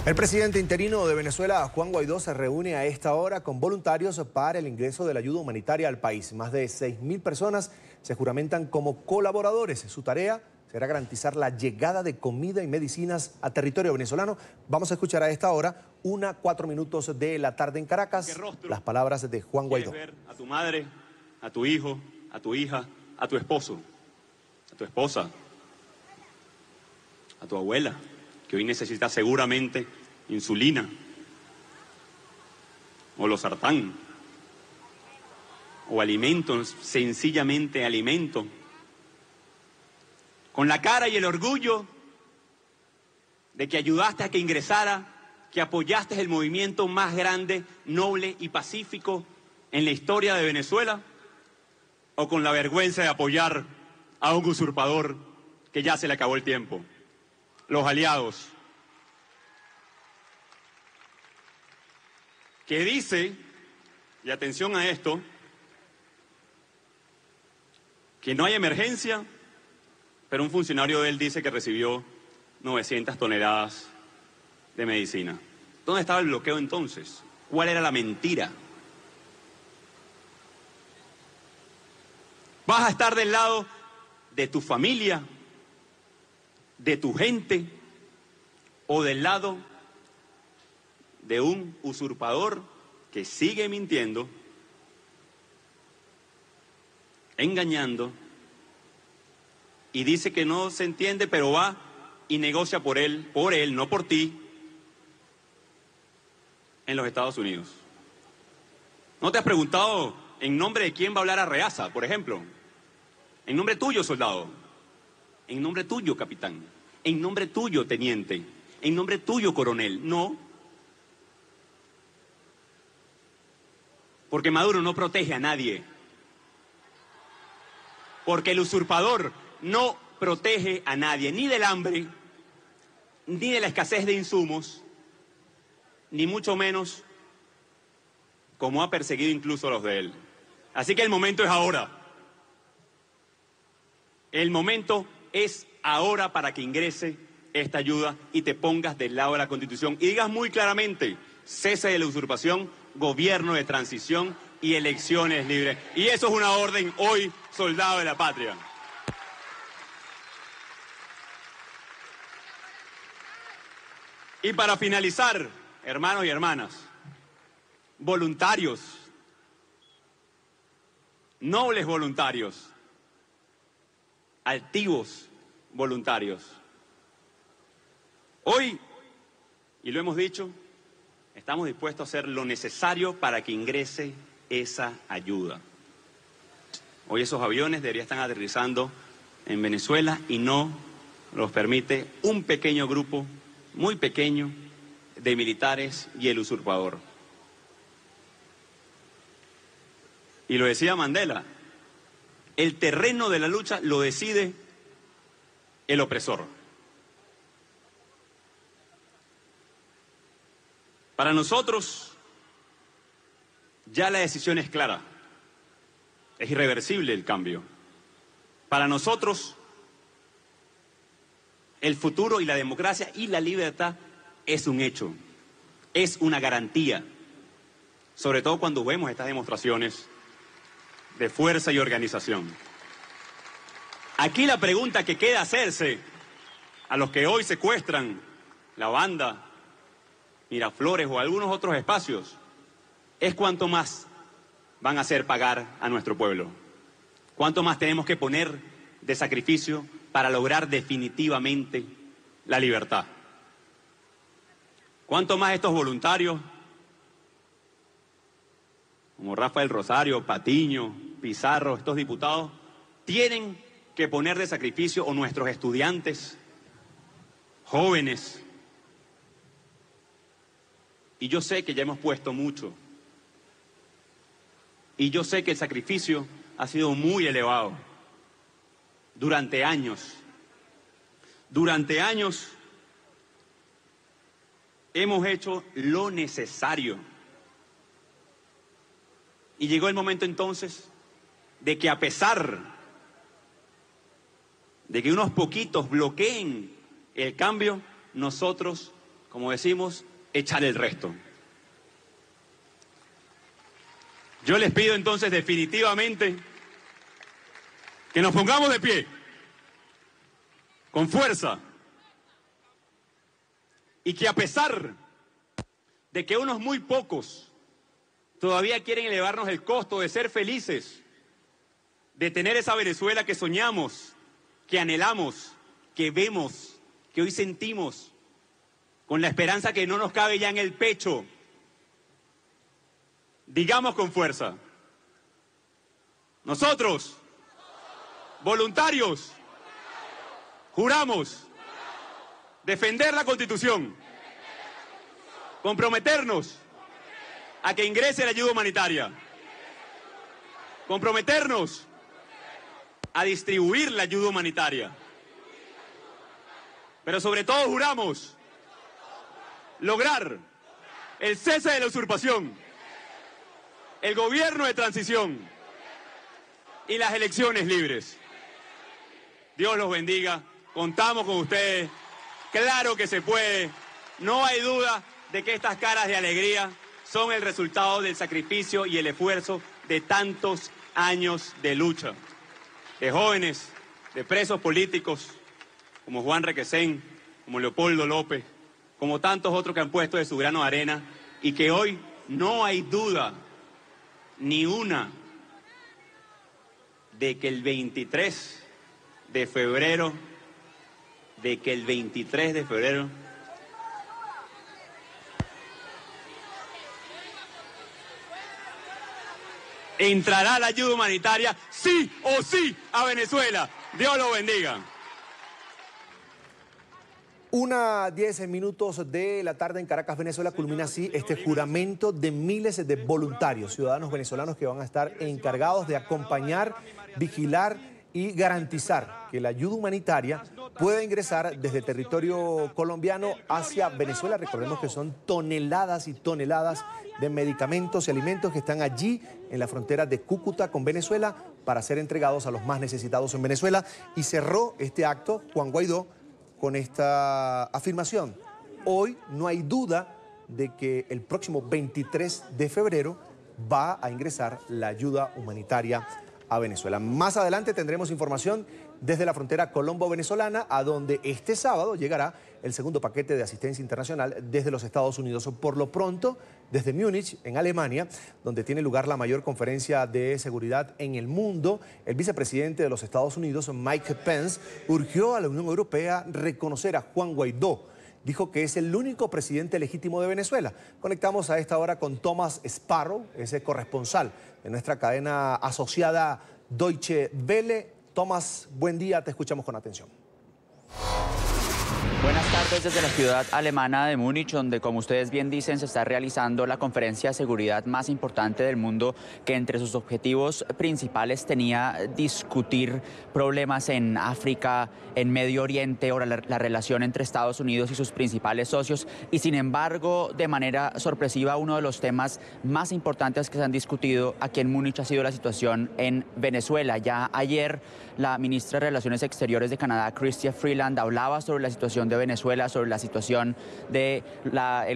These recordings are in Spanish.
El presidente interino de Venezuela, Juan Guaidó, se reúne a esta hora con voluntarios para el ingreso de la ayuda humanitaria al país. Más de 6.000 personas se juramentan como colaboradores. Su tarea será garantizar la llegada de comida y medicinas a territorio venezolano. Vamos a escuchar a esta hora, 1:04 de la tarde en Caracas, las palabras de Juan Guaidó. ¿Quieres ver a tu madre, a tu hijo, a tu hija, a tu esposo, a tu esposa, a tu abuela, que hoy necesita seguramente insulina, o losartán, o alimentos, sencillamente alimento, con la cara y el orgullo de que ayudaste a que ingresara, que apoyaste el movimiento más grande, noble y pacífico en la historia de Venezuela, o con la vergüenza de apoyar a un usurpador que ya se le acabó el tiempo. Los aliados, que dice, y atención a esto, que no hay emergencia, pero un funcionario de él dice que recibió 900 toneladas de medicina. ¿Dónde estaba el bloqueo entonces? ¿Cuál era la mentira? ¿Vas a estar del lado de tu familia, de tu gente, o del lado de un usurpador que sigue mintiendo, engañando, y dice que no se entiende, pero va y negocia por él, no por ti, en los Estados Unidos? ¿No te has preguntado en nombre de quién va a hablar Arreaza, por ejemplo? En nombre tuyo, soldado. En nombre tuyo, capitán. En nombre tuyo, teniente. En nombre tuyo, coronel. No. Porque Maduro no protege a nadie. Porque el usurpador no protege a nadie, ni del hambre, ni de la escasez de insumos, ni mucho menos como ha perseguido incluso a los de él. Así que el momento es ahora. El momento es ahora para que ingrese esta ayuda y te pongas del lado de la Constitución y digas muy claramente: cese de la usurpación, gobierno de transición y elecciones libres. Y eso es una orden hoy, soldado de la patria. Y para finalizar, hermanos y hermanas, voluntarios, nobles voluntarios, altivos voluntarios. Hoy, y lo hemos dicho, estamos dispuestos a hacer lo necesario para que ingrese esa ayuda. Hoy esos aviones deberían estar aterrizando en Venezuela y no los permite un pequeño grupo, muy pequeño, de militares y el usurpador. Y lo decía Mandela, el terreno de la lucha lo decide el opresor. Para nosotros, ya la decisión es clara. Es irreversible el cambio. Para nosotros, el futuro y la democracia y la libertad es un hecho, es una garantía. Sobre todo cuando vemos estas demostraciones de fuerza y organización. Aquí la pregunta que queda hacerse a los que hoy secuestran la banda, Miraflores o algunos otros espacios, es cuánto más van a hacer pagar a nuestro pueblo. Cuánto más tenemos que poner de sacrificio para lograr definitivamente la libertad. Cuánto más estos voluntarios, como Rafael Rosario, Patiño, Pizarro, estos diputados, tienen que poner de sacrificio, o nuestros estudiantes, jóvenes. Y yo sé que ya hemos puesto mucho. Y yo sé que el sacrificio ha sido muy elevado. Durante años. Durante años hemos hecho lo necesario. Y llegó el momento entonces de que, a pesar de que unos poquitos bloqueen el cambio, nosotros como decimos, echar el resto. Yo les pido entonces definitivamente que nos pongamos de pie, con fuerza, y que a pesar de que unos muy pocos todavía quieren elevarnos el costo de ser felices, de tener esa Venezuela que soñamos, que anhelamos, que vemos, que hoy sentimos, con la esperanza que no nos cabe ya en el pecho, digamos con fuerza: nosotros, voluntarios, juramos defender la Constitución, comprometernos a que ingrese la ayuda humanitaria, comprometernos a distribuir la ayuda humanitaria, pero sobre todo juramos lograr el cese de la usurpación, el gobierno de transición y las elecciones libres. Dios los bendiga, contamos con ustedes, claro que se puede, no hay duda de que estas caras de alegría son el resultado del sacrificio y el esfuerzo de tantos años de lucha, de jóvenes, de presos políticos como Juan Requesén, como Leopoldo López, como tantos otros que han puesto de su grano de arena y que hoy no hay duda ni una de que el 23 de febrero, entrará la ayuda humanitaria sí o sí a Venezuela. Dios lo bendiga. 1:10 de la tarde en Caracas, Venezuela, culmina así este juramento de miles de voluntarios, ciudadanos venezolanos que van a estar encargados de acompañar, vigilar y garantizar que la ayuda humanitaria pueda ingresar desde territorio colombiano hacia Venezuela. Recordemos que son toneladas y toneladas de medicamentos y alimentos que están allí en la frontera de Cúcuta con Venezuela para ser entregados a los más necesitados en Venezuela. Y cerró este acto Juan Guaidó con esta afirmación: hoy no hay duda de que el próximo 23 de febrero va a ingresar la ayuda humanitaria a Venezuela. Más adelante tendremos información desde la frontera colombo-venezolana, a donde este sábado llegará el segundo paquete de asistencia internacional desde los Estados Unidos. Por lo pronto, desde Múnich, en Alemania, donde tiene lugar la mayor conferencia de seguridad en el mundo, el vicepresidente de los Estados Unidos, Mike Pence, urgió a la Unión Europea reconocer a Juan Guaidó. Dijo que es el único presidente legítimo de Venezuela. Conectamos a esta hora con Thomas Sparrow, ese corresponsal de nuestra cadena asociada Deutsche Welle. Thomas, buen día, te escuchamos con atención. Buenas tardes desde la ciudad alemana de Múnich, donde, como ustedes bien dicen, se está realizando la conferencia de seguridad más importante del mundo, que entre sus objetivos principales tenía discutir problemas en África, en Medio Oriente, o la relación entre Estados Unidos y sus principales socios. Y sin embargo, de manera sorpresiva, uno de los temas más importantes que se han discutido aquí en Múnich ha sido la situación en Venezuela. Ya ayer, la ministra de Relaciones Exteriores de Canadá, Chrystia Freeland, hablaba sobre la situación de Venezuela, sobre la situación del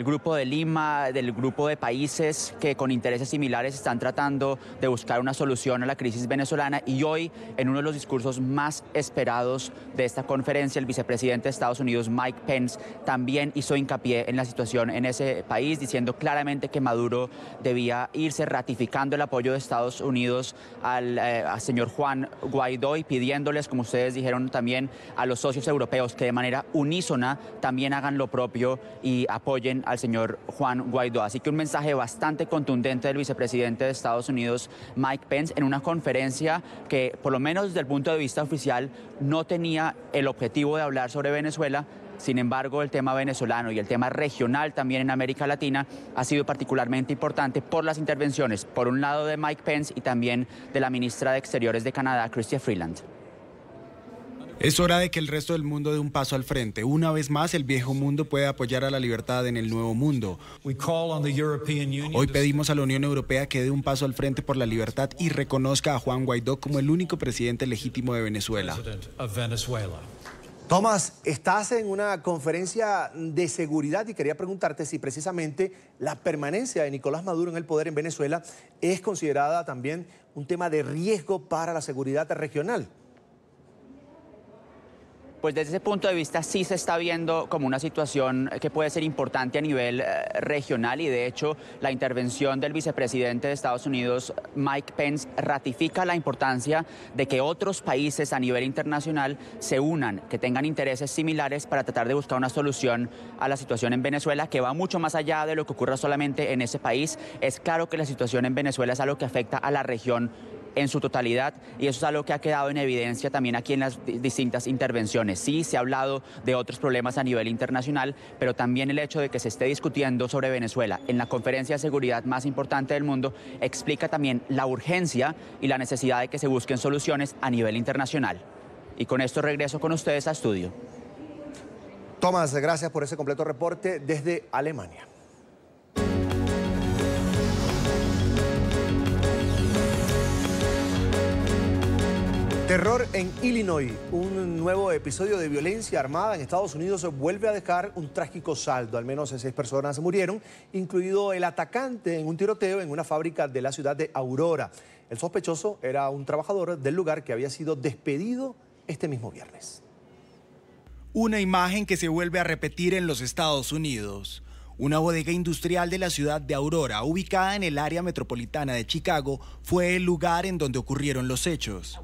Grupo de Lima, del grupo de países que con intereses similares están tratando de buscar una solución a la crisis venezolana. Y hoy, en uno de los discursos más esperados de esta conferencia, el vicepresidente de Estados Unidos, Mike Pence, también hizo hincapié en la situación en ese país, diciendo claramente que Maduro debía irse, ratificando el apoyo de Estados Unidos al señor Juan Guaidó y pidiéndoles, como ustedes dijeron también, a los socios europeos que de manera unísona también hagan lo propio y apoyen al señor Juan Guaidó. Así que un mensaje bastante contundente del vicepresidente de Estados Unidos, Mike Pence, en una conferencia que, por lo menos desde el punto de vista oficial, no tenía el objetivo de hablar sobre Venezuela. Sin embargo, el tema venezolano y el tema regional también en América Latina ha sido particularmente importante por las intervenciones, por un lado de Mike Pence y también de la ministra de Exteriores de Canadá, Chrystia Freeland. Es hora de que el resto del mundo dé un paso al frente. Una vez más, el viejo mundo puede apoyar a la libertad en el nuevo mundo. Hoy pedimos a la Unión Europea que dé un paso al frente por la libertad y reconozca a Juan Guaidó como el único presidente legítimo de Venezuela. Tomás, estás en una conferencia de seguridad y quería preguntarte si precisamente la permanencia de Nicolás Maduro en el poder en Venezuela es considerada también un tema de riesgo para la seguridad regional. Pues desde ese punto de vista sí se está viendo como una situación que puede ser importante a nivel regional y de hecho la intervención del vicepresidente de Estados Unidos, Mike Pence, ratifica la importancia de que otros países a nivel internacional se unan, que tengan intereses similares para tratar de buscar una solución a la situación en Venezuela que va mucho más allá de lo que ocurra solamente en ese país. Es claro que la situación en Venezuela es algo que afecta a la región en su totalidad y eso es algo que ha quedado en evidencia también aquí en las distintas intervenciones. Sí, se ha hablado de otros problemas a nivel internacional, pero también el hecho de que se esté discutiendo sobre Venezuela en la conferencia de seguridad más importante del mundo explica también la urgencia y la necesidad de que se busquen soluciones a nivel internacional. Y con esto regreso con ustedes a estudio. Tomás, gracias por ese completo reporte desde Alemania. Terror en Illinois. Un nuevo episodio de violencia armada en Estados Unidos vuelve a dejar un trágico saldo. Al menos 6 personas murieron, incluido el atacante en un tiroteo en una fábrica de la ciudad de Aurora. El sospechoso era un trabajador del lugar que había sido despedido este mismo viernes. Una imagen que se vuelve a repetir en los Estados Unidos. Una bodega industrial de la ciudad de Aurora, ubicada en el área metropolitana de Chicago, fue el lugar en donde ocurrieron los hechos.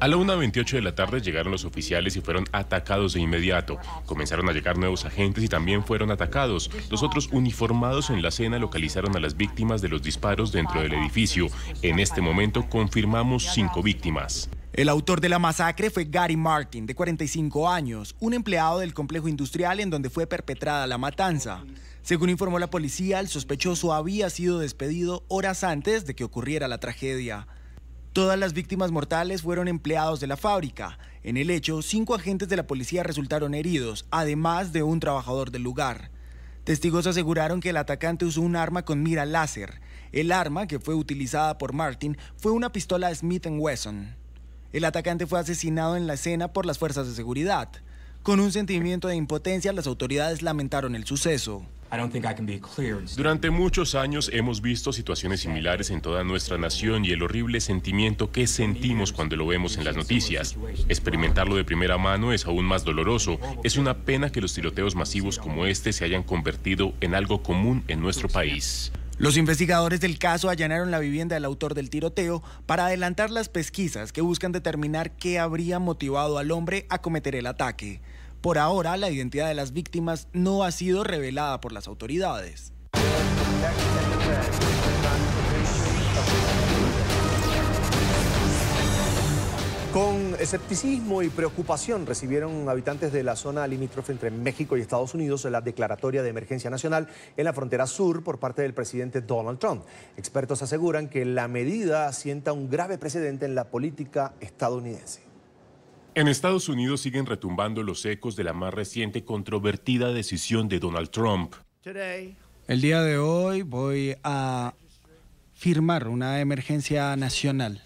A la 1:28 de la tarde llegaron los oficiales y fueron atacados de inmediato. Comenzaron a llegar nuevos agentes y también fueron atacados. Los otros uniformados en la escena localizaron a las víctimas de los disparos dentro del edificio. En este momento confirmamos 5 víctimas. El autor de la masacre fue Gary Martin, de 45 años, un empleado del complejo industrial en donde fue perpetrada la matanza. Según informó la policía, el sospechoso había sido despedido horas antes de que ocurriera la tragedia. Todas las víctimas mortales fueron empleados de la fábrica. En el hecho, 5 agentes de la policía resultaron heridos, además de un trabajador del lugar. Testigos aseguraron que el atacante usó un arma con mira láser. El arma, que fue utilizada por Martin, fue una pistola Smith & Wesson. El atacante fue asesinado en la escena por las fuerzas de seguridad. Con un sentimiento de impotencia, las autoridades lamentaron el suceso. Durante muchos años hemos visto situaciones similares en toda nuestra nación y el horrible sentimiento que sentimos cuando lo vemos en las noticias. Experimentarlo de primera mano es aún más doloroso. Es una pena que los tiroteos masivos como este se hayan convertido en algo común en nuestro país. Los investigadores del caso allanaron la vivienda del autor del tiroteo para adelantar las pesquisas que buscan determinar qué habría motivado al hombre a cometer el ataque. Por ahora, la identidad de las víctimas no ha sido revelada por las autoridades. Con escepticismo y preocupación recibieron habitantes de la zona limítrofe entre México y Estados Unidos la declaratoria de emergencia nacional en la frontera sur por parte del presidente Donald Trump. Expertos aseguran que la medida sienta un grave precedente en la política estadounidense. En Estados Unidos siguen retumbando los ecos de la más reciente controvertida decisión de Donald Trump. El día de hoy voy a firmar una emergencia nacional.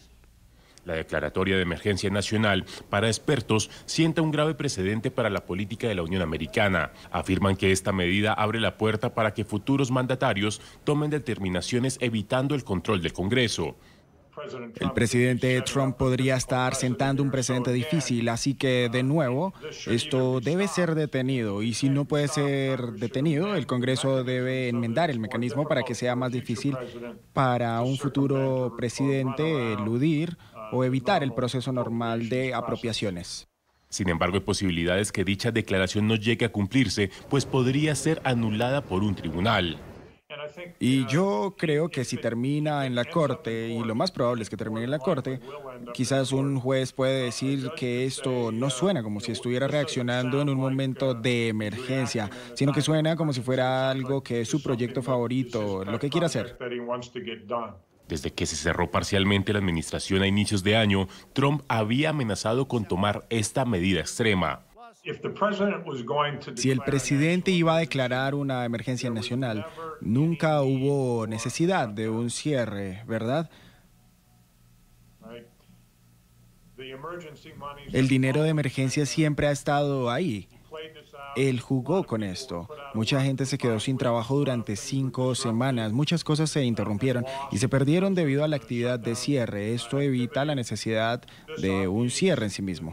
La declaratoria de emergencia nacional, para expertos, sienta un grave precedente para la política de la Unión Americana. Afirman que esta medida abre la puerta para que futuros mandatarios tomen determinaciones evitando el control del Congreso. El presidente Trump podría estar sentando un precedente difícil, así que, de nuevo, esto debe ser detenido. Y si no puede ser detenido, el Congreso debe enmendar el mecanismo para que sea más difícil para un futuro presidente eludir o evitar el proceso normal de apropiaciones. Sin embargo, hay posibilidades que dicha declaración no llegue a cumplirse, pues podría ser anulada por un tribunal. Y yo creo que si termina en la corte, y lo más probable es que termine en la corte, quizás un juez puede decir que esto no suena como si estuviera reaccionando en un momento de emergencia, sino que suena como si fuera algo que es su proyecto favorito, lo que quiere hacer. Desde que se cerró parcialmente la administración a inicios de año, Trump había amenazado con tomar esta medida extrema. Si el presidente iba a declarar una emergencia nacional, nunca hubo necesidad de un cierre, ¿verdad? El dinero de emergencia siempre ha estado ahí. Él jugó con esto. Mucha gente se quedó sin trabajo durante 5 semanas. Muchas cosas se interrumpieron y se perdieron debido a la actividad de cierre. Esto evita la necesidad de un cierre en sí mismo.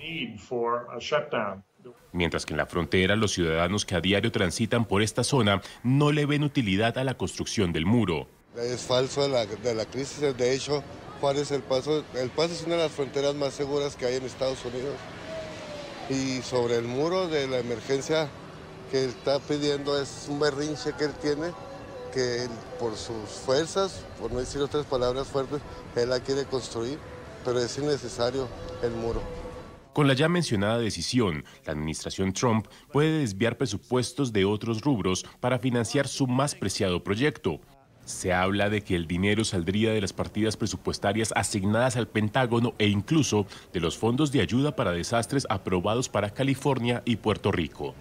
Mientras que en la frontera los ciudadanos que a diario transitan por esta zona no le ven utilidad a la construcción del muro. Es falso de la crisis. De hecho, Juárez, El Paso es una de las fronteras más seguras que hay en Estados Unidos. Y sobre el muro de la emergencia que él está pidiendo es un berrinche que él tiene, que él, por sus fuerzas, por no decir otras palabras fuertes, él la quiere construir, pero es innecesario el muro. Con la ya mencionada decisión, la administración Trump puede desviar presupuestos de otros rubros para financiar su más preciado proyecto. Se habla de que el dinero saldría de las partidas presupuestarias asignadas al Pentágono e incluso de los fondos de ayuda para desastres aprobados para California y Puerto Rico.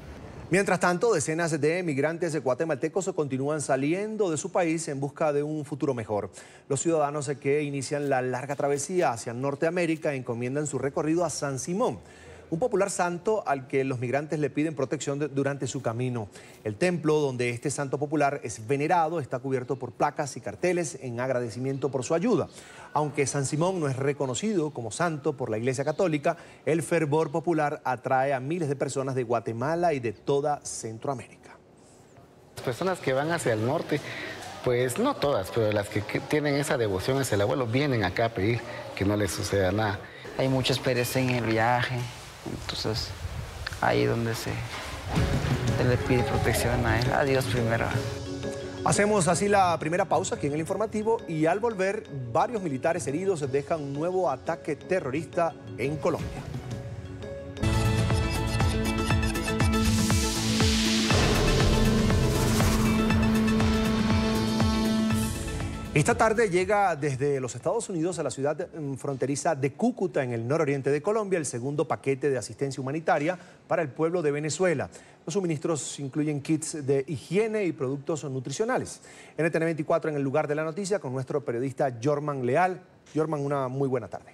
Mientras tanto, decenas de migrantes guatemaltecos continúan saliendo de su país en busca de un futuro mejor. Los ciudadanos que inician la larga travesía hacia Norteamérica encomiendan su recorrido a San Simón, un popular santo al que los migrantes le piden protección durante su camino. El templo donde este santo popular es venerado está cubierto por placas y carteles en agradecimiento por su ayuda. Aunque San Simón no es reconocido como santo por la Iglesia Católica, el fervor popular atrae a miles de personas de Guatemala y de toda Centroamérica. Las personas que van hacia el norte, pues no todas, pero las que tienen esa devoción hacia el abuelo, vienen acá a pedir que no les suceda nada. Hay muchas perezas en el viaje. Entonces, ahí donde se le pide protección a él, a Dios primero. Hacemos así la primera pausa aquí en el informativo y al volver, varios militares heridos dejan un nuevo ataque terrorista en Colombia. Esta tarde llega desde los Estados Unidos a la ciudad fronteriza de Cúcuta, en el nororiente de Colombia, el segundo paquete de asistencia humanitaria para el pueblo de Venezuela. Los suministros incluyen kits de higiene y productos nutricionales. NTN 24 en el lugar de la noticia con nuestro periodista Jorman Leal. Jorman, una muy buena tarde.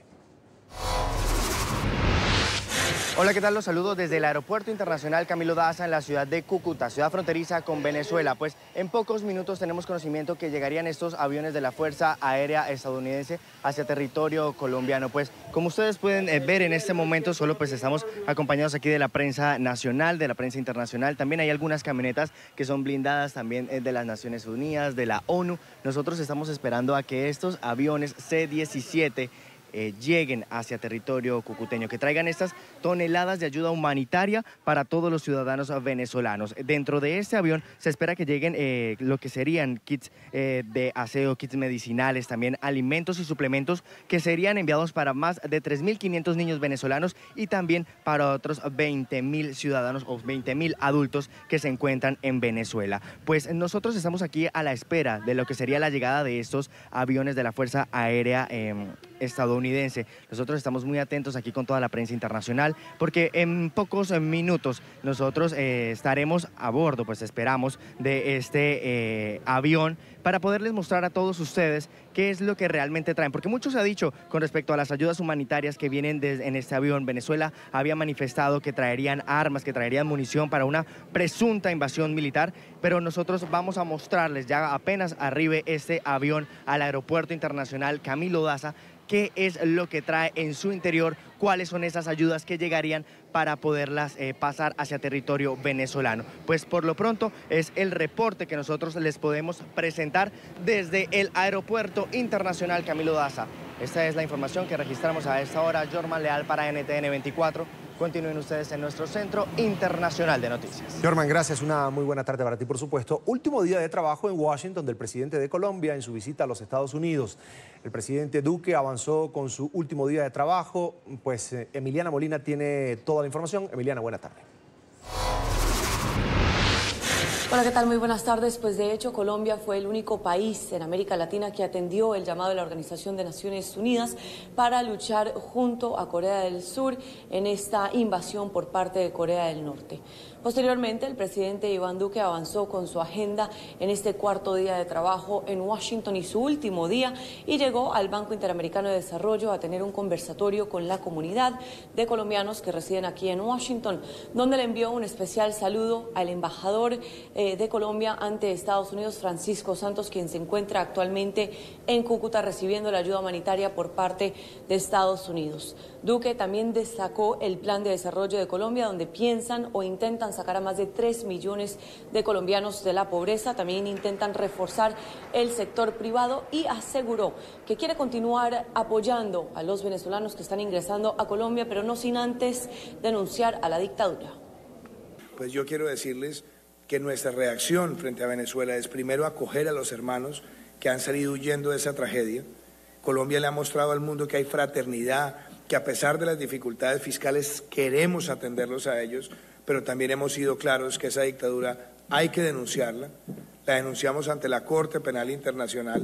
Hola, ¿qué tal? Los saludo desde el Aeropuerto Internacional Camilo Daza en la ciudad de Cúcuta, ciudad fronteriza con Venezuela. Pues en pocos minutos tenemos conocimiento que llegarían estos aviones de la Fuerza Aérea Estadounidense hacia territorio colombiano. Pues como ustedes pueden ver en este momento, solo pues estamos acompañados aquí de la prensa nacional, de la prensa internacional. También hay algunas camionetas que son blindadas también de las Naciones Unidas, de la ONU. Nosotros estamos esperando a que estos aviones C-17 lleguen hacia territorio cucuteño, que traigan estas toneladas de ayuda humanitaria para todos los ciudadanos venezolanos. Dentro de este avión se espera que lleguen lo que serían kits de aseo, kits medicinales, también alimentos y suplementos que serían enviados para más de 3.500 niños venezolanos y también para otros 20.000 ciudadanos o 20.000 adultos que se encuentran en Venezuela. Pues nosotros estamos aquí a la espera de lo que sería la llegada de estos aviones de la Fuerza Aérea estadounidense. Nosotros estamos muy atentos aquí con toda la prensa internacional porque en pocos minutos nosotros estaremos a bordo, pues esperamos, de este avión para poderles mostrar a todos ustedes qué es lo que realmente traen, porque mucho se ha dicho con respecto a las ayudas humanitarias que vienen en este avión. Venezuela había manifestado que traerían armas, que traerían munición para una presunta invasión militar, pero nosotros vamos a mostrarles ya apenas arribe este avión al Aeropuerto Internacional Camilo Daza qué es lo que trae en su interior, cuáles son esas ayudas que llegarían para poderlas pasar hacia territorio venezolano. Pues por lo pronto es el reporte que nosotros les podemos presentar desde el Aeropuerto Internacional Camilo Daza. Esta es la información que registramos a esta hora. Jorman Leal para NTN 24. Continúen ustedes en nuestro Centro Internacional de Noticias. Jorman, gracias. Una muy buena tarde para ti, por supuesto. Último día de trabajo en Washington del presidente de Colombia en su visita a los Estados Unidos. El presidente Duque avanzó con su último día de trabajo. Pues Emiliana Molina tiene toda la información. Emiliana, buena tarde. Hola, ¿qué tal? Muy buenas tardes. Pues de hecho, Colombia fue el único país en América Latina que atendió el llamado de la Organización de Naciones Unidas para luchar junto a Corea del Sur en esta invasión por parte de Corea del Norte. Posteriormente, el presidente Iván Duque avanzó con su agenda en este cuarto día de trabajo en Washington y su último día, y llegó al Banco Interamericano de Desarrollo a tener un conversatorio con la comunidad de colombianos que residen aquí en Washington, donde le envió un especial saludo al embajador de Colombia ante Estados Unidos, Francisco Santos, quien se encuentra actualmente en Cúcuta recibiendo la ayuda humanitaria por parte de Estados Unidos. Duque también destacó el plan de desarrollo de Colombia, donde piensan o intentan sacar a más de 3 millones de colombianos de la pobreza. También intentan reforzar el sector privado y aseguró que quiere continuar apoyando a los venezolanos que están ingresando a Colombia, pero no sin antes denunciar a la dictadura. Pues yo quiero decirles que nuestra reacción frente a Venezuela es primero acoger a los hermanos que han salido huyendo de esa tragedia. Colombia le ha mostrado al mundo que hay fraternidad, que a pesar de las dificultades fiscales queremos atenderlos a ellos, pero también hemos sido claros que esa dictadura hay que denunciarla. La denunciamos ante la Corte Penal Internacional.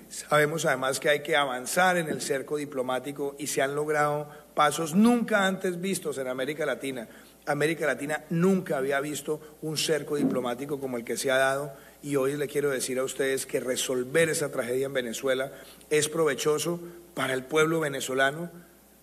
Sabemos además que hay que avanzar en el cerco diplomático y se han logrado pasos nunca antes vistos en América Latina. América Latina nunca había visto un cerco diplomático como el que se ha dado, y hoy le quiero decir a ustedes que resolver esa tragedia en Venezuela es provechoso para el pueblo venezolano,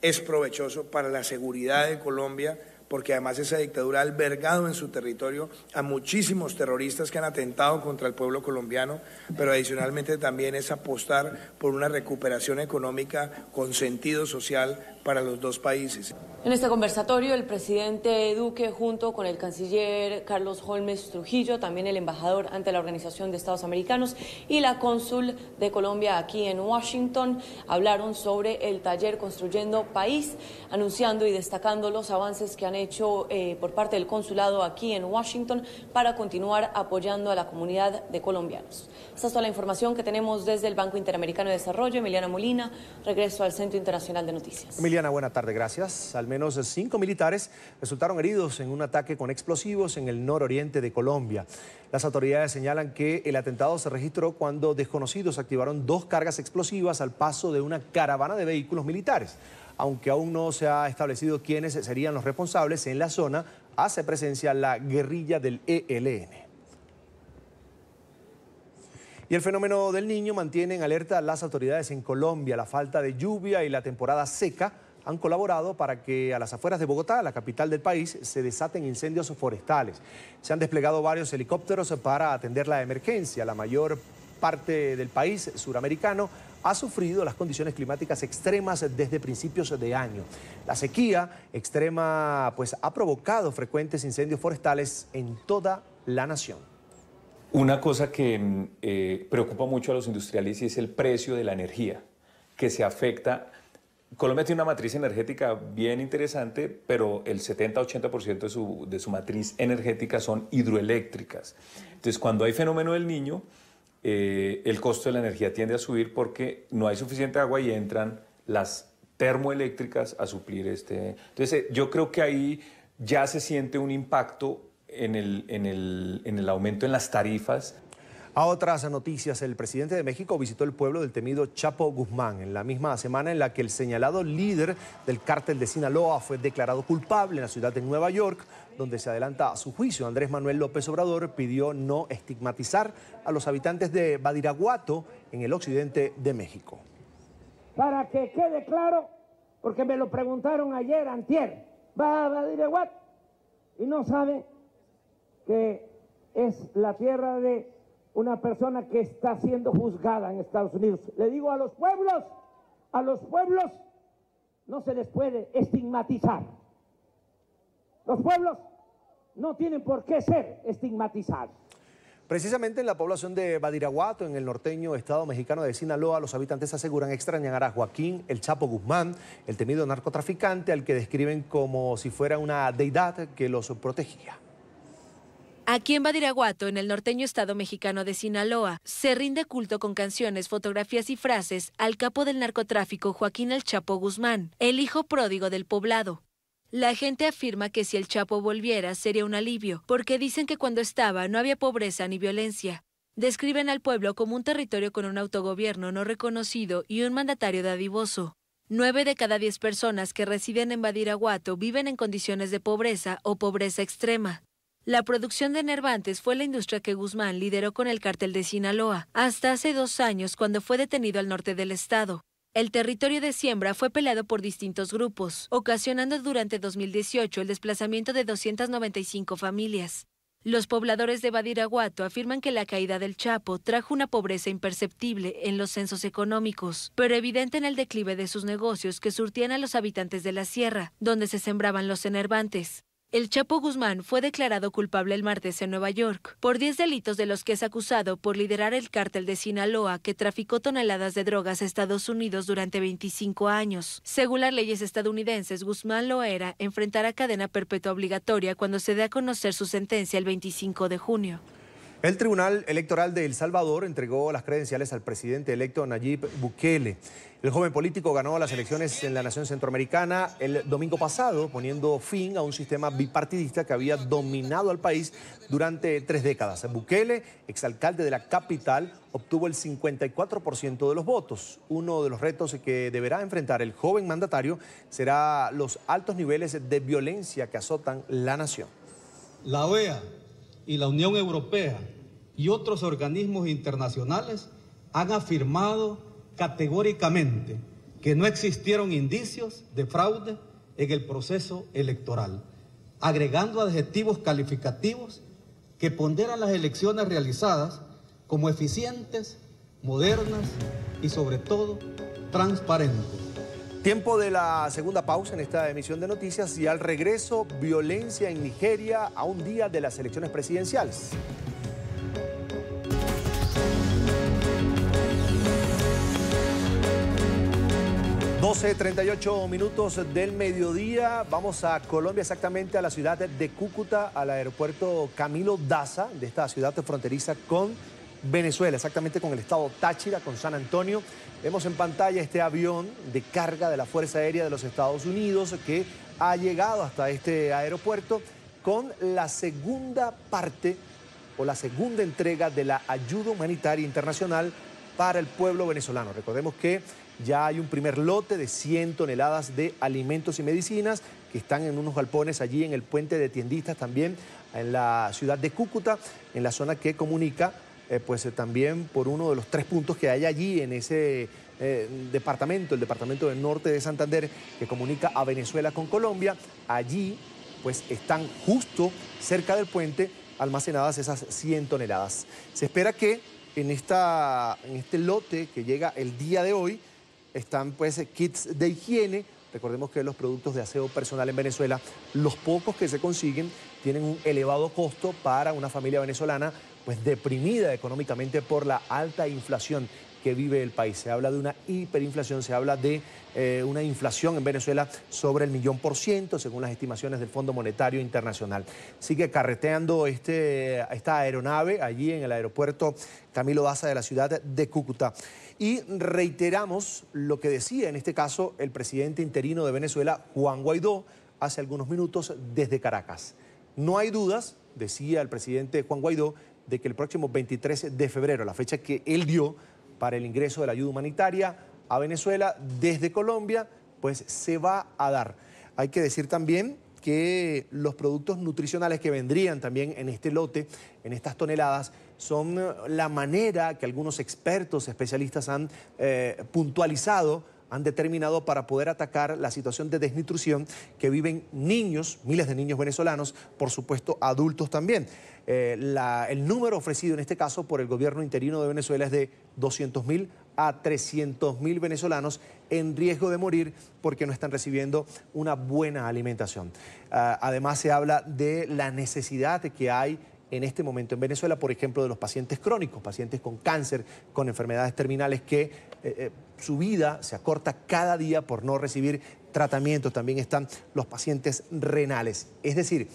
es provechoso para la seguridad de Colombia, porque además esa dictadura ha albergado en su territorio a muchísimos terroristas que han atentado contra el pueblo colombiano, pero adicionalmente también es apostar por una recuperación económica con sentido social para los dos países. En este conversatorio, el presidente Duque, junto con el canciller Carlos Holmes Trujillo, también el embajador ante la Organización de Estados Americanos y la cónsul de Colombia aquí en Washington, hablaron sobre el taller Construyendo País, anunciando y destacando los avances que han hecho por parte del consulado aquí en Washington para continuar apoyando a la comunidad de colombianos. Esta es toda la información que tenemos desde el Banco Interamericano de Desarrollo. Emiliana Molina, regreso al Centro Internacional de Noticias. Emiliana, buena tarde, gracias. Al menos 5 militares resultaron heridos en un ataque con explosivos en el nororiente de Colombia. Las autoridades señalan que el atentado se registró cuando desconocidos activaron 2 cargas explosivas al paso de una caravana de vehículos militares. Aunque aún no se ha establecido quiénes serían los responsables, en la zona hace presencia la guerrilla del ELN. Y el fenómeno del Niño mantiene en alerta a las autoridades en Colombia. La falta de lluvia y la temporada seca han colaborado para que a las afueras de Bogotá, la capital del país, se desaten incendios forestales. Se han desplegado varios helicópteros para atender la emergencia. La mayor parte del país suramericano ha sufrido las condiciones climáticas extremas desde principios de año. La sequía extrema ha provocado frecuentes incendios forestales en toda la nación. Una cosa que preocupa mucho a los industriales y es el precio de la energía, que se afecta. Colombia tiene una matriz energética bien interesante, pero el 70-80% de su matriz energética son hidroeléctricas. Entonces, cuando hay fenómeno del Niño, el costo de la energía tiende a subir porque no hay suficiente agua y entran las termoeléctricas a suplir Entonces, yo creo que ahí ya se siente un impacto en el aumento en las tarifas. A otras noticias, el presidente de México visitó el pueblo del temido Chapo Guzmán en la misma semana en la que el señalado líder del cártel de Sinaloa fue declarado culpable en la ciudad de Nueva York, donde se adelanta su juicio. Andrés Manuel López Obrador pidió no estigmatizar a los habitantes de Badiraguato en el occidente de México. Para que quede claro, porque me lo preguntaron ayer, antier, va a Badiraguato y no sabe que es la tierra de una persona que está siendo juzgada en Estados Unidos. Le digo a los pueblos no se les puede estigmatizar. Los pueblos no tienen por qué ser estigmatizados. Precisamente en la población de Badiraguato, en el norteño estado mexicano de Sinaloa, los habitantes aseguran extrañar a Joaquín El Chapo Guzmán, el temido narcotraficante al que describen como si fuera una deidad que los protegía. Aquí en Badiraguato, en el norteño estado mexicano de Sinaloa, se rinde culto con canciones, fotografías y frases al capo del narcotráfico Joaquín El Chapo Guzmán, el hijo pródigo del poblado. La gente afirma que si el Chapo volviera sería un alivio, porque dicen que cuando estaba no había pobreza ni violencia. Describen al pueblo como un territorio con un autogobierno no reconocido y un mandatario dadivoso. 9 de cada 10 personas que residen en Badiraguato viven en condiciones de pobreza o pobreza extrema. La producción de enervantes fue la industria que Guzmán lideró con el cártel de Sinaloa, hasta hace 2 años cuando fue detenido al norte del estado. El territorio de siembra fue peleado por distintos grupos, ocasionando durante 2018 el desplazamiento de 295 familias. Los pobladores de Badiraguato afirman que la caída del Chapo trajo una pobreza imperceptible en los censos económicos, pero evidente en el declive de sus negocios que surtían a los habitantes de la sierra, donde se sembraban los enervantes. El Chapo Guzmán fue declarado culpable el martes en Nueva York por 10 delitos de los que es acusado por liderar el cártel de Sinaloa que traficó toneladas de drogas a Estados Unidos durante 25 años. Según las leyes estadounidenses, Guzmán Loera enfrentará cadena perpetua obligatoria cuando se dé a conocer su sentencia el 25 de junio. El Tribunal Electoral de El Salvador entregó las credenciales al presidente electo Nayib Bukele. El joven político ganó las elecciones en la nación centroamericana el domingo pasado, poniendo fin a un sistema bipartidista que había dominado al país durante 3 décadas. Bukele, exalcalde de la capital, obtuvo el 54% de los votos. Uno de los retos que deberá enfrentar el joven mandatario será los altos niveles de violencia que azotan la nación. La OEA y la Unión Europea y otros organismos internacionales han afirmado categóricamente que no existieron indicios de fraude en el proceso electoral, agregando adjetivos calificativos que ponderan las elecciones realizadas como eficientes, modernas y sobre todo transparentes. Tiempo de la segunda pausa en esta emisión de noticias y al regreso, violencia en Nigeria a un día de las elecciones presidenciales. (12:38 del mediodía). Vamos a Colombia, exactamente a la ciudad de Cúcuta, al aeropuerto Camilo Daza de esta ciudad fronteriza con Venezuela, exactamente con el estado Táchira, con San Antonio. Vemos en pantalla este avión de carga de la Fuerza Aérea de los Estados Unidos que ha llegado hasta este aeropuerto con la segunda parte o la segunda entrega de la ayuda humanitaria internacional para el pueblo venezolano. Recordemos que ya hay un primer lote de 100 toneladas de alimentos y medicinas que están en unos galpones allí en el puente de tiendistas también en la ciudad de Cúcuta, en la zona que comunica también por uno de los 3 puntos que hay allí en ese departamento, el departamento del norte de Santander, que comunica a Venezuela con Colombia. Allí pues están justo cerca del puente almacenadas esas 100 toneladas. Se espera que en este lote que llega el día de hoy están pues kits de higiene. Recordemos que los productos de aseo personal en Venezuela, los pocos que se consiguen, tienen un elevado costo para una familia venezolana pues deprimida económicamente por la alta inflación que vive el país. Se habla de una hiperinflación, se habla de una inflación en Venezuela sobre el 1.000%, según las estimaciones del Fondo Monetario Internacional. Sigue carreteando esta aeronave allí en el aeropuerto Camilo Daza de la ciudad de Cúcuta. Y reiteramos lo que decía en este caso el presidente interino de Venezuela, Juan Guaidó, hace algunos minutos desde Caracas. No hay dudas, decía el presidente Juan Guaidó, de que el próximo 23 de febrero, la fecha que él dio para el ingreso de la ayuda humanitaria a Venezuela desde Colombia, pues se va a dar. Hay que decir también que los productos nutricionales que vendrían también en este lote, en estas toneladas, son la manera que algunos expertos, especialistas han puntualizado, han determinado para poder atacar la situación de desnutrición que viven niños, miles de niños venezolanos, por supuesto adultos también. El número ofrecido en este caso por el gobierno interino de Venezuela es de 200.000 a 300.000 venezolanos en riesgo de morir porque no están recibiendo una buena alimentación. Además se habla de la necesidad que hay en este momento en Venezuela, por ejemplo, de los pacientes crónicos, pacientes con cáncer, con enfermedades terminales que su vida se acorta cada día por no recibir tratamiento. También están los pacientes renales. Es decir,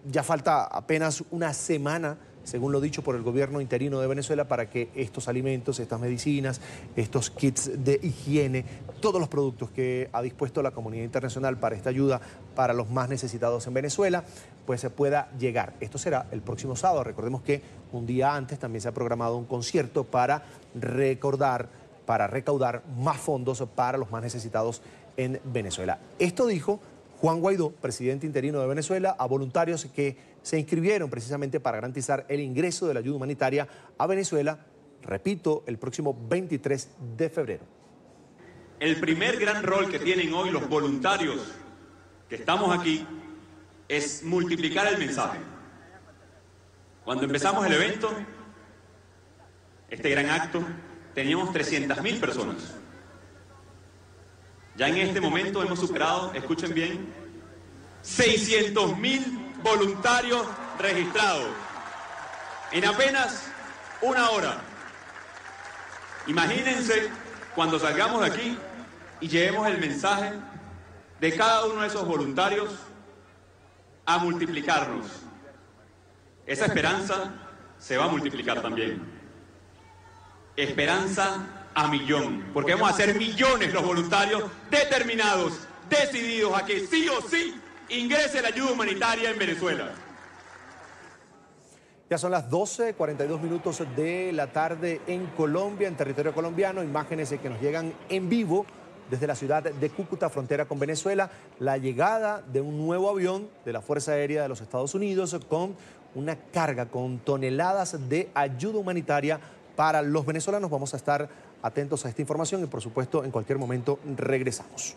ya falta apenas una semana según lo dicho por el gobierno interino de Venezuela, para que estos alimentos, estas medicinas, estos kits de higiene, todos los productos que ha dispuesto la comunidad internacional para esta ayuda para los más necesitados en Venezuela, pues se pueda llegar. Esto será el próximo sábado. Recordemos que un día antes también se ha programado un concierto para recaudar más fondos para los más necesitados en Venezuela. Esto dijo Juan Guaidó, presidente interino de Venezuela, a voluntarios que se inscribieron precisamente para garantizar el ingreso de la ayuda humanitaria a Venezuela, repito, el próximo 23 de febrero. El primer gran rol que tienen hoy los voluntarios que estamos aquí es multiplicar el mensaje. Cuando empezamos el evento, este gran acto, teníamos 300.000 personas. Ya en este momento hemos superado, escuchen bien, 600.000 voluntarios registrados en apenas una hora. Imagínense cuando salgamos de aquí y llevemos el mensaje de cada uno de esos voluntarios a multiplicarnos. Esa esperanza se va a multiplicar también. Esperanza a millón, porque vamos a ser millones los voluntarios determinados, decididos a que sí o sí ingrese la ayuda humanitaria en Venezuela. Ya son las 12:42 minutos de la tarde en Colombia, en territorio colombiano. Imágenes que nos llegan en vivo desde la ciudad de Cúcuta, frontera con Venezuela. La llegada de un nuevo avión de la Fuerza Aérea de los Estados Unidos con una carga, con toneladas de ayuda humanitaria para los venezolanos. Vamos a estar atentos a esta información y, por supuesto, en cualquier momento regresamos.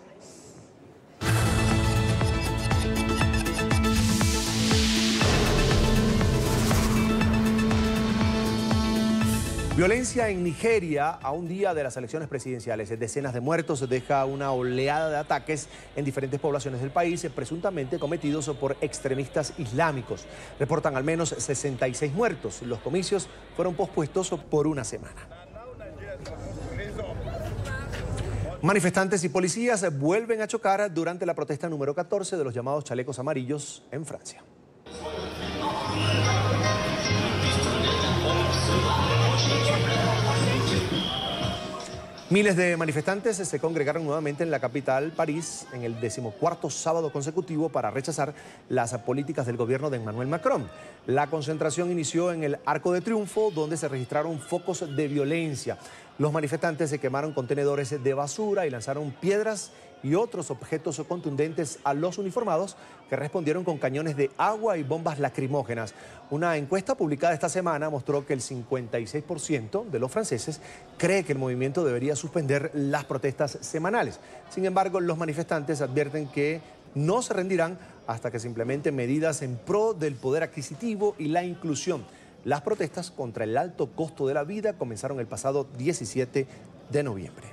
Violencia en Nigeria a un día de las elecciones presidenciales. Decenas de muertos deja una oleada de ataques en diferentes poblaciones del país, presuntamente cometidos por extremistas islámicos. Reportan al menos 66 muertos. Los comicios fueron pospuestos por una semana. Manifestantes y policías vuelven a chocar durante la protesta número 14 de los llamados chalecos amarillos en Francia. Miles de manifestantes se congregaron nuevamente en la capital, París, en el 14º sábado consecutivo para rechazar las políticas del gobierno de Emmanuel Macron. La concentración inició en el Arco de Triunfo, donde se registraron focos de violencia. Los manifestantes se quemaron contenedores de basura y lanzaron piedras y otros objetos contundentes a los uniformados, que respondieron con cañones de agua y bombas lacrimógenas. Una encuesta publicada esta semana mostró que el 56% de los franceses cree que el movimiento debería suspender las protestas semanales. Sin embargo, los manifestantes advierten que no se rendirán hasta que se implementen medidas en pro del poder adquisitivo y la inclusión. Las protestas contra el alto costo de la vida comenzaron el pasado 17 de noviembre.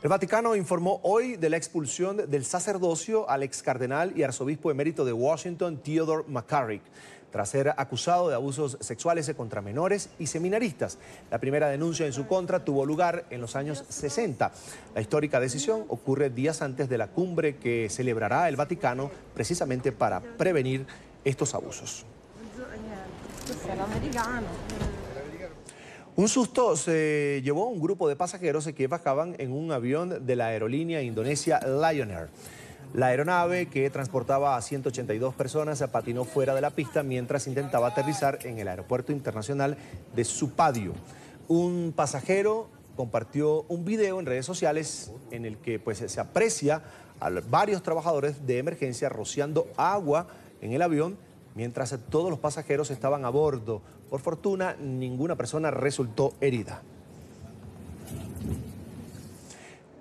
El Vaticano informó hoy de la expulsión del sacerdocio al ex cardenal y arzobispo emérito de Washington, Theodore McCarrick, tras ser acusado de abusos sexuales contra menores y seminaristas. La primera denuncia en su contra tuvo lugar en los años 60. La histórica decisión ocurre días antes de la cumbre que celebrará el Vaticano precisamente para prevenir estos abusos. Un susto se llevó a un grupo de pasajeros que bajaban en un avión de la aerolínea indonesia Lion Air. La aeronave, que transportaba a 182 personas, patinó fuera de la pista mientras intentaba aterrizar en el aeropuerto internacional de Supadio. Un pasajero compartió un video en redes sociales en el que se aprecia a varios trabajadores de emergencia rociando agua en el avión mientras todos los pasajeros estaban a bordo. Por fortuna, ninguna persona resultó herida.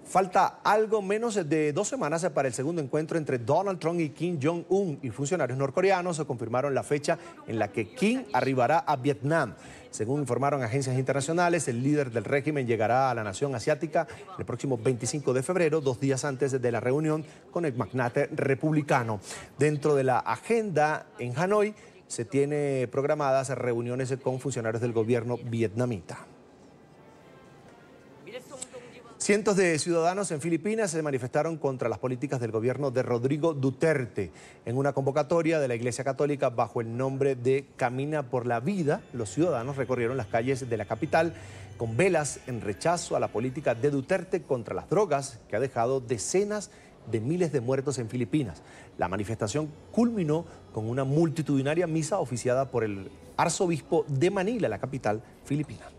Falta algo menos de 2 semanas para el segundo encuentro entre Donald Trump y Kim Jong-un, y funcionarios norcoreanos confirmaron la fecha en la que Kim arribará a Vietnam. Según informaron agencias internacionales, el líder del régimen llegará a la nación asiática el próximo 25 de febrero, 2 días antes de la reunión con el magnate republicano. Dentro de la agenda en Hanoi se tiene programadas reuniones con funcionarios del gobierno vietnamita. Cientos de ciudadanos en Filipinas se manifestaron contra las políticas del gobierno de Rodrigo Duterte. En una convocatoria de la Iglesia Católica bajo el nombre de Camina por la Vida, los ciudadanos recorrieron las calles de la capital con velas en rechazo a la política de Duterte contra las drogas, que ha dejado decenas de miles de muertos en Filipinas. La manifestación culminó con una multitudinaria misa oficiada por el arzobispo de Manila, la capital filipina.